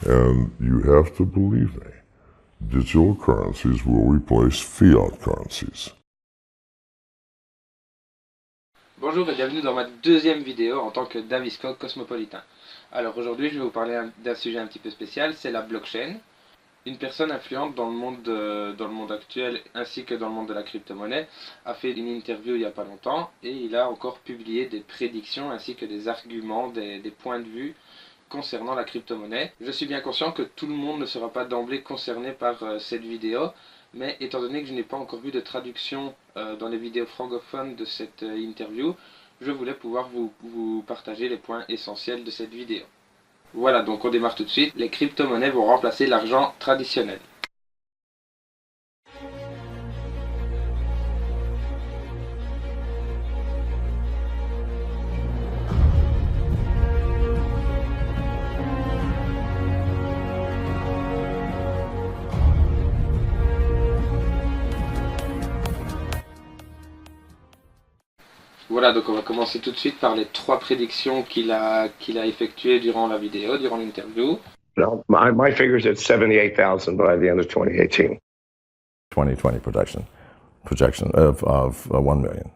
And you have to believe me, digital currencies will replace fiat currencies. Bonjour et bienvenue dans ma deuxième vidéo en tant que Davisco cosmopolitain. Alors aujourd'hui je vais vous parler d'un sujet un petit peu spécial, c'est la blockchain. Une personne influente dans le monde actuel ainsi que dans le monde de la crypto-monnaie a fait une interview il n'y a pas longtemps et il a encore publié des prédictions ainsi que des arguments, des points de vue concernant la crypto-monnaie. Je suis bien conscient que tout le monde ne sera pas d'emblée concerné par cette vidéo, mais étant donné que je n'ai pas encore vu de traduction dans les vidéos francophones de cette interview, je voulais pouvoir vous partager les points essentiels de cette vidéo. Voilà, donc on démarre tout de suite. Les crypto-monnaies vont remplacer l'argent traditionnel. Voilà, donc on va commencer tout de suite par les trois prédictions qu'il a effectuées durant la vidéo, durant l'interview. No, my figure's at 78,000 by the end of 2018. 2020 projection of 1 million.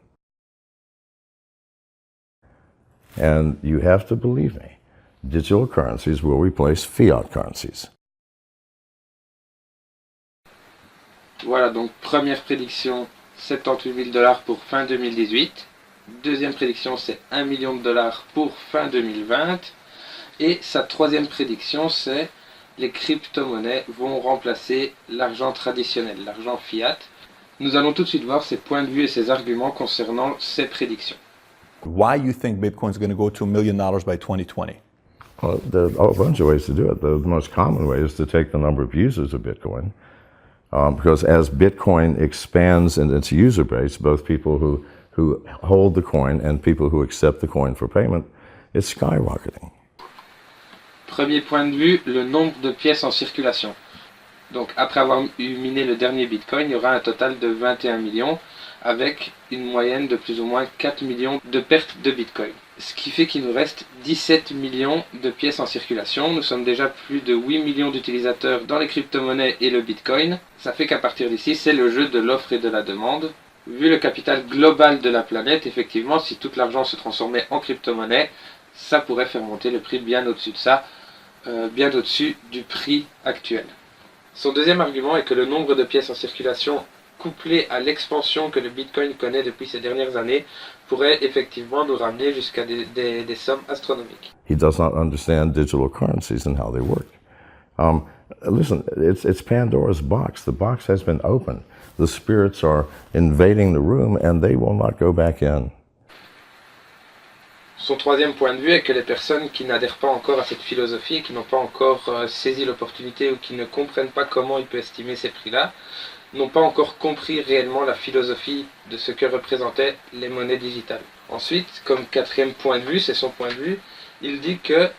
And you have to believe me, digital currencies will replace fiat currencies. Voilà, donc première prédiction, 78 000 $ pour fin 2018. Deuxième prédiction, c'est 1 million de dollars pour fin 2020. Et sa troisième prédiction, c'est les crypto-monnaies vont remplacer l'argent traditionnel, l'argent fiat. Nous allons tout de suite voir ses points de vue et ses arguments concernant ces prédictions. Why you think Bitcoin is going to go to $1 million by 2020? Well, there are a bunch of ways to do it. The most common way is to take the number of users of Bitcoin, because as Bitcoin expands in its user base, both people who hold the coin and people who accept the coin for payment, it's skyrocketing. Premier point de vue, le nombre de pièces en circulation. Donc après avoir miné le dernier Bitcoin, il y aura un total de 21 millions avec une moyenne de plus ou moins 4 millions de pertes de Bitcoin. Ce qui fait qu'il nous reste 17 millions de pièces en circulation. Nous sommes déjà plus de 8 millions d'utilisateurs dans les crypto-monnaies et le Bitcoin. Ça fait qu'à partir d'ici, c'est le jeu de l'offre et de la demande. Vu le capital global de la planète, effectivement, si tout l'argent se transformait en crypto-monnaie, ça pourrait faire monter le prix bien au-dessus de ça, bien au-dessus du prix actuel. Son deuxième argument est que le nombre de pièces en circulation, couplé à l'expansion que le Bitcoin connaît depuis ces dernières années, pourrait effectivement nous ramener jusqu'à des sommes astronomiques. He does not understand digital currencies and how they work. Listen, it's Pandora's box. The box has been opened. The spirits are invading the room and they will not go back in. Son troisième point de vue est que les personnes qui n'adhèrent pas encore à cette philosophie, qui n'ont pas encore saisi l'opportunité ou qui ne comprennent pas comment il peut estimer ces prix-là, n'ont pas encore compris réellement la philosophie de ce que représentaient les monnaies digitales. Ensuite, comme quatrième point de vue, c'est son point de vue, il dit que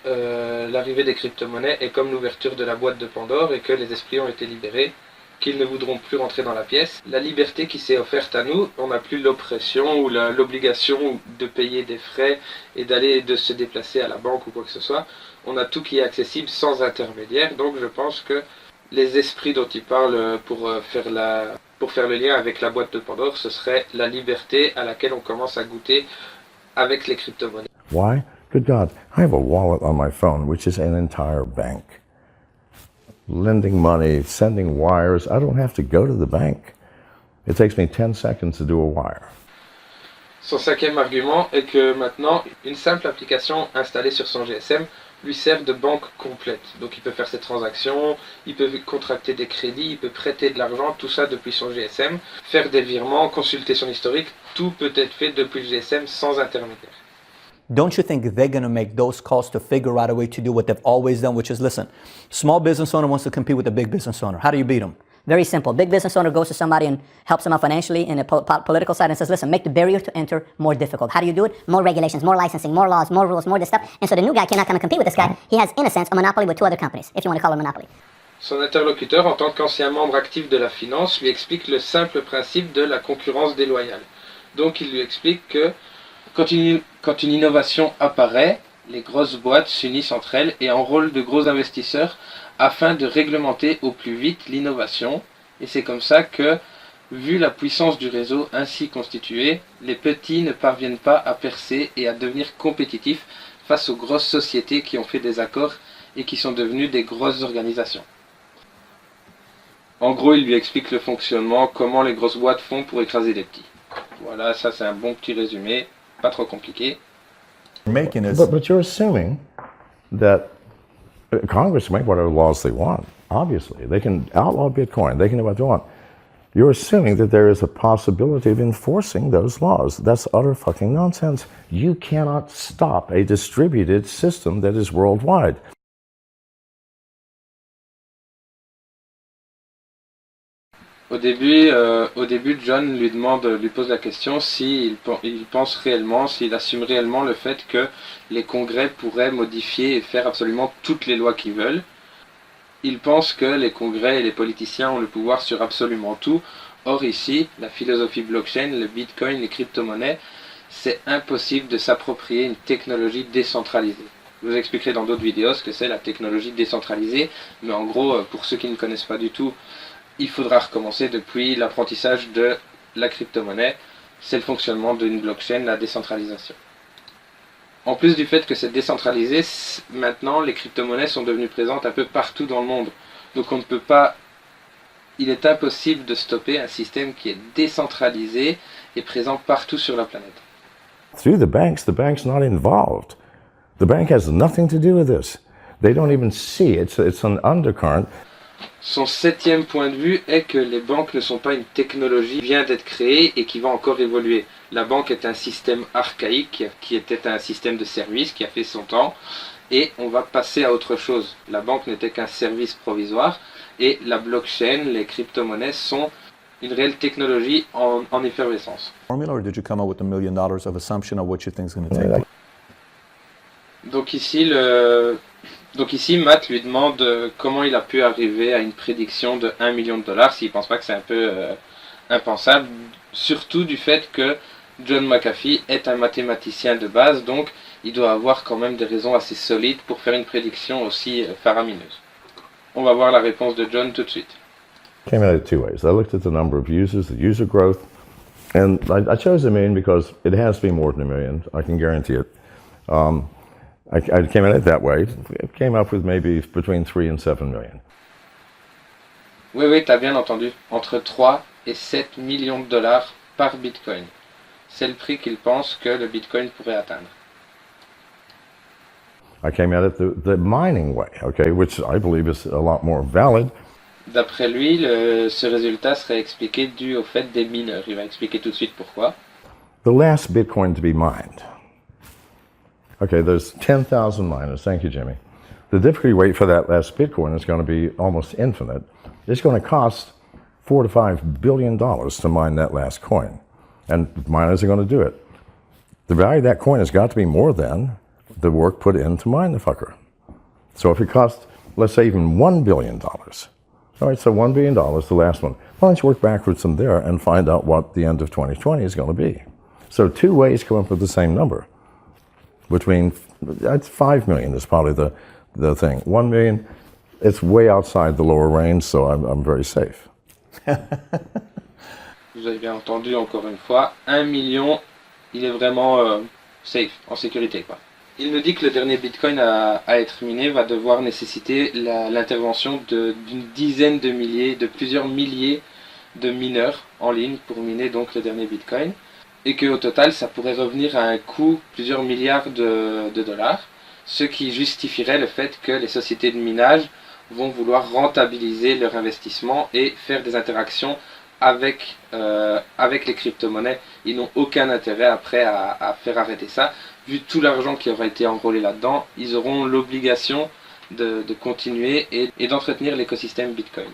l'arrivée des crypto-monnaies est comme l'ouverture de la boîte de Pandore et que les esprits ont été libérés, qu'ils ne voudront plus rentrer dans la pièce. La liberté qui s'est offerte à nous, on n'a plus l'oppression ou l'obligation de payer des frais et de se déplacer à la banque ou quoi que ce soit. On a tout qui est accessible sans intermédiaire, donc je pense que les esprits dont il parle pour faire le lien avec la boîte de Pandore, ce serait la liberté à laquelle on commence à goûter avec les crypto-monnaies. Why? Good God, I have a wallet on my phone, which is an entire bank. Lending money, sending wires, I don't have to go to the bank. It takes me 10 seconds to do a wire. Son cinquième argument est que maintenant, une simple application installée sur son GSM lui sert de banque complète. Donc il peut faire ses transactions, il peut contracter des crédits, il peut prêter de l'argent, tout ça depuis son GSM, faire des virements, consulter son historique, tout peut être fait depuis le GSM sans intermédiaire. Don't you think they're going to make those calls to figure out a way to do what they've always done, which is, listen, small business owner wants to compete with a big business owner. How do you beat them? Very simple. Big business owner goes to somebody and helps them out financially in a political side and says, listen, make the barrier to enter more difficult. How do you do it? More regulations, more licensing, more laws, more rules, more this stuff. And so the new guy cannot come and compete with this guy. He has, in a sense, a monopoly with two other companies, if you want to call it a monopoly. Son interlocuteur, en tant qu'ancien membre actif de la finance, lui explique le simple principe de la concurrence déloyale. Donc il lui explique que quand une innovation apparaît, les grosses boîtes s'unissent entre elles et enrôlent de gros investisseurs afin de réglementer au plus vite l'innovation. Et c'est comme ça que, vu la puissance du réseau ainsi constitué, les petits ne parviennent pas à percer et à devenir compétitifs face aux grosses sociétés qui ont fait des accords et qui sont devenues des grosses organisations. En gros, il lui explique le fonctionnement, comment les grosses boîtes font pour écraser les petits. Voilà, ça c'est un bon petit résumé, pas trop compliqué. Making is But you're assuming that Congress can make whatever laws they want. Obviously, they can outlaw Bitcoin. They can do what they want. You're assuming that there is a possibility of enforcing those laws. That's utter fucking nonsense. You cannot stop a distributed system that is worldwide. Au début, John lui pose la question s'il pense réellement, s'il assume réellement le fait que les congrès pourraient modifier et faire absolument toutes les lois qu'ils veulent. Il pense que les congrès et les politiciens ont le pouvoir sur absolument tout. Or ici, la philosophie blockchain, le bitcoin, les crypto-monnaies, c'est impossible de s'approprier une technologie décentralisée. Je vous expliquerai dans d'autres vidéos ce que c'est la technologie décentralisée, mais en gros, pour ceux qui ne connaissent pas du tout, il faudra recommencer depuis l'apprentissage de la crypto-monnaie. C'est le fonctionnement d'une blockchain, la décentralisation. En plus du fait que c'est décentralisé, maintenant les crypto-monnaies sont devenues présentes un peu partout dans le monde. Donc on ne peut pas... Il est impossible de stopper un système qui est décentralisé et présent partout sur la planète. Through the bank's not involved. The bank has nothing to do with this. They don't even see it. It's an undercurrent. Son septième point de vue est que les banques ne sont pas une technologie qui vient d'être créée et qui va encore évoluer. La banque est un système archaïque qui était un système de service qui a fait son temps et on va passer à autre chose. La banque n'était qu'un service provisoire et la blockchain, les crypto-monnaies sont une réelle technologie en effervescence. Formula, or did you come up with $1 million of assumption of what you think is going to take? Donc ici, Matt lui demande comment il a pu arriver à une prédiction de $1 million, s'il ne pense pas que c'est un peu impensable, surtout du fait que John McAfee est un mathématicien de base, donc il doit avoir quand même des raisons assez solides pour faire une prédiction aussi faramineuse. On va voir la réponse de John tout de suite. Came at it two ways. I looked at the number of users, the user growth, and I chose $1 million because it has to be more than $1 million. I can guarantee it. I came at it that way. It came up with maybe between 3 and 7 million. Oui, t'as bien entendu. Entre 3 et 7 millions de dollars par Bitcoin. C'est le prix qu'il pense que le Bitcoin pourrait atteindre. I came at it the mining way, okay, which I believe is a lot more valid. D'après lui, ce résultat serait expliqué dû au fait des mineurs. Il va expliquer tout de suite pourquoi. The last Bitcoin to be mined. Okay, there's 10,000 miners. Thank you, Jimmy. The difficulty rate for that last Bitcoin is going to be almost infinite. It's going to cost $4 to $5 billion to mine that last coin. And miners are going to do it. The value of that coin has got to be more than the work put in to mine the fucker. So if it costs, let's say, even $1 billion, all right, so $1 billion, the last one. Why don't you work backwards from there and find out what the end of 2020 is going to be? So two ways come up with the same number. Between, that's 5 million is probably the thing. 1 million, it's way outside the lower range, so I'm very safe. Vous avez bien entendu encore une fois, 1 million, il est vraiment safe, en sécurité, quoi. Il nous dit que le dernier Bitcoin à être miné va devoir nécessiter l'intervention d'une dizaine de milliers, de plusieurs milliers de mineurs en ligne pour miner donc le dernier Bitcoin. Et qu'au total, ça pourrait revenir à un coût plusieurs milliards de dollars, ce qui justifierait le fait que les sociétés de minage vont vouloir rentabiliser leur investissement et faire des interactions avec les crypto-monnaies. Ils n'ont aucun intérêt après à faire arrêter ça. Vu tout l'argent qui aura été enrôlé là-dedans, ils auront l'obligation de continuer et d'entretenir l'écosystème Bitcoin.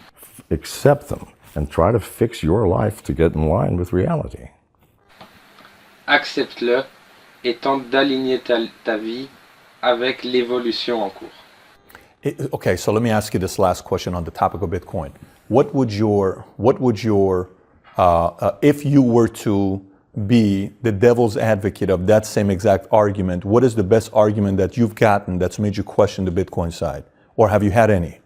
Accept them and try to fix your life to get in line with reality. Accepte-le et tente d'aligner ta vie avec l'évolution en cours. Okay, so let me ask you this last question on the topic of Bitcoin. What would your if you were to be the devil's advocate of that same exact argument, what is the best argument that you've gotten that's made you question the Bitcoin side? Or have you had any?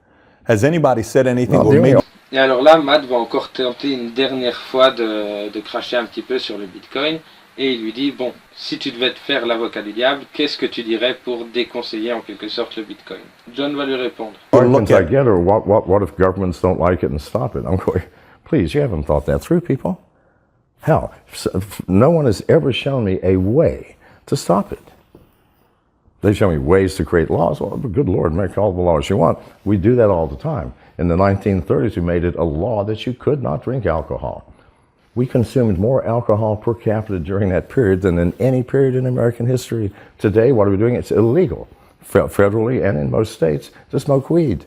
Has anybody said anything or made... Et alors là, Matt va encore tenter une dernière fois de cracher un petit peu sur le Bitcoin. Et il lui dit, bon, si tu devais te faire l'avocat du diable, qu'est-ce que tu dirais pour déconseiller en quelque sorte le Bitcoin? John va lui répondre. Arguments I get are what if governments don't like it and stop it? I'm going, please, you haven't thought that through, people. Hell, no one has ever shown me a way to stop it. They show me ways to create laws. Well, good Lord, make all the laws you want. We do that all the time. In the 1930s, we made it a law that you could not drink alcohol. We consumed more alcohol per capita during that period than in any period in American history. Today, what are we doing? It's illegal, federally and in most states, to smoke weed.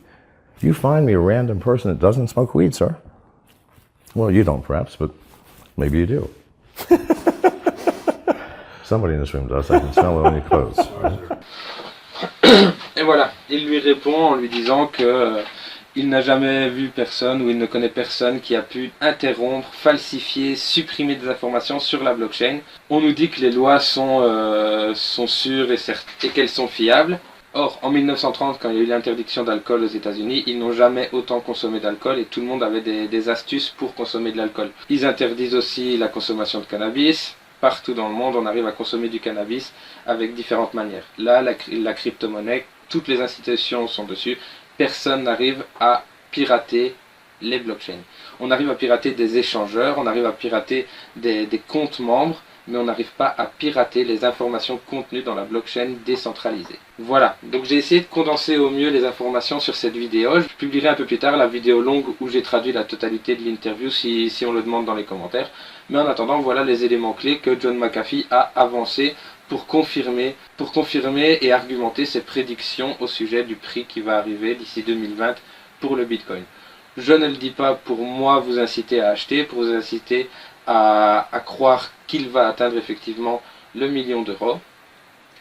You find me a random person that doesn't smoke weed, sir? Well, you don't perhaps, but maybe you do. Somebody in this room does. I can smell it on your clothes. Right? Et voilà, il lui répond en lui disant que il n'a jamais vu personne ou il ne connaît personne qui a pu interrompre, falsifier, supprimer des informations sur la blockchain. On nous dit que les lois sont sûres et qu'elles sont fiables. Or, en 1930, quand il y a eu l'interdiction d'alcool aux États-Unis, ils n'ont jamais autant consommé d'alcool et tout le monde avait des astuces pour consommer de l'alcool. Ils interdisent aussi la consommation de cannabis. Partout dans le monde, on arrive à consommer du cannabis avec différentes manières. Là, la crypto-monnaie, toutes les institutions sont dessus. Personne n'arrive à pirater les blockchains. On arrive à pirater des échangeurs, on arrive à pirater des comptes membres, mais on n'arrive pas à pirater les informations contenues dans la blockchain décentralisée. Voilà, donc j'ai essayé de condenser au mieux les informations sur cette vidéo. Je publierai un peu plus tard la vidéo longue où j'ai traduit la totalité de l'interview si on le demande dans les commentaires. Mais en attendant, voilà les éléments clés que John McAfee a avancés pour confirmer et argumenter ses prédictions au sujet du prix qui va arriver d'ici 2020 pour le Bitcoin. Je ne le dis pas pour moi vous inciter à acheter, pour vous inciter à croire qu'il va atteindre effectivement le million d'euros.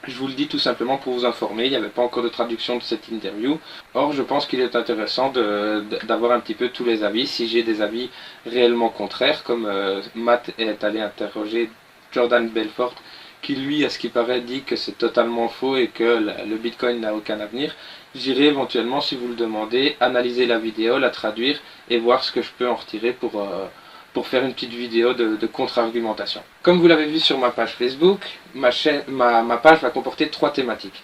Je vous le dis tout simplement pour vous informer, il n'y avait pas encore de traduction de cette interview. Or, je pense qu'il est intéressant d'avoir un petit peu tous les avis. Si j'ai des avis réellement contraires, comme Matt est allé interroger Jordan Belfort, qui lui, à ce qui paraît, dit que c'est totalement faux et que le Bitcoin n'a aucun avenir, j'irai éventuellement, si vous le demandez, analyser la vidéo, la traduire et voir ce que je peux en retirer pour faire une petite vidéo de contre-argumentation. Comme vous l'avez vu sur ma page Facebook, ma page va comporter 3 thématiques.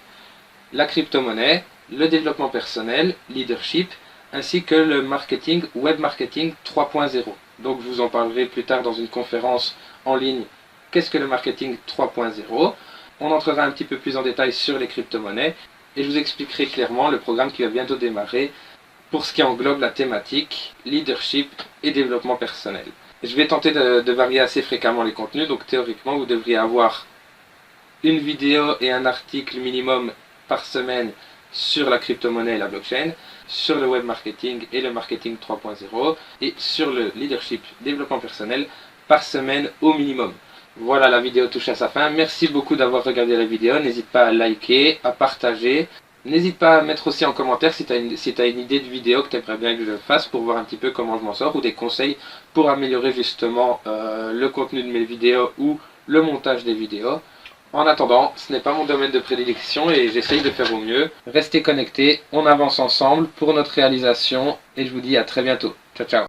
La crypto-monnaie, le développement personnel, leadership, ainsi que le marketing, web marketing 3.0. Donc je vous en parlerai plus tard dans une conférence en ligne. Qu'est-ce que le marketing 3.0? On entrera un petit peu plus en détail sur les crypto-monnaies et je vous expliquerai clairement le programme qui va bientôt démarrer pour ce qui englobe la thématique leadership et développement personnel. Je vais tenter de varier assez fréquemment les contenus, donc théoriquement vous devriez avoir une vidéo et un article minimum par semaine sur la crypto-monnaie et la blockchain, sur le web marketing et le marketing 3.0 et sur le leadership, développement personnel par semaine au minimum. Voilà, la vidéo touche à sa fin. Merci beaucoup d'avoir regardé la vidéo. N'hésite pas à liker, à partager. N'hésite pas à mettre aussi en commentaire si tu as une idée de vidéo que tu aimerais bien que je fasse pour voir un petit peu comment je m'en sors ou des conseils pour améliorer justement le contenu de mes vidéos ou le montage des vidéos. En attendant, ce n'est pas mon domaine de prédilection et j'essaye de faire au mieux. Restez connectés, on avance ensemble pour notre réalisation et je vous dis à très bientôt. Ciao, ciao.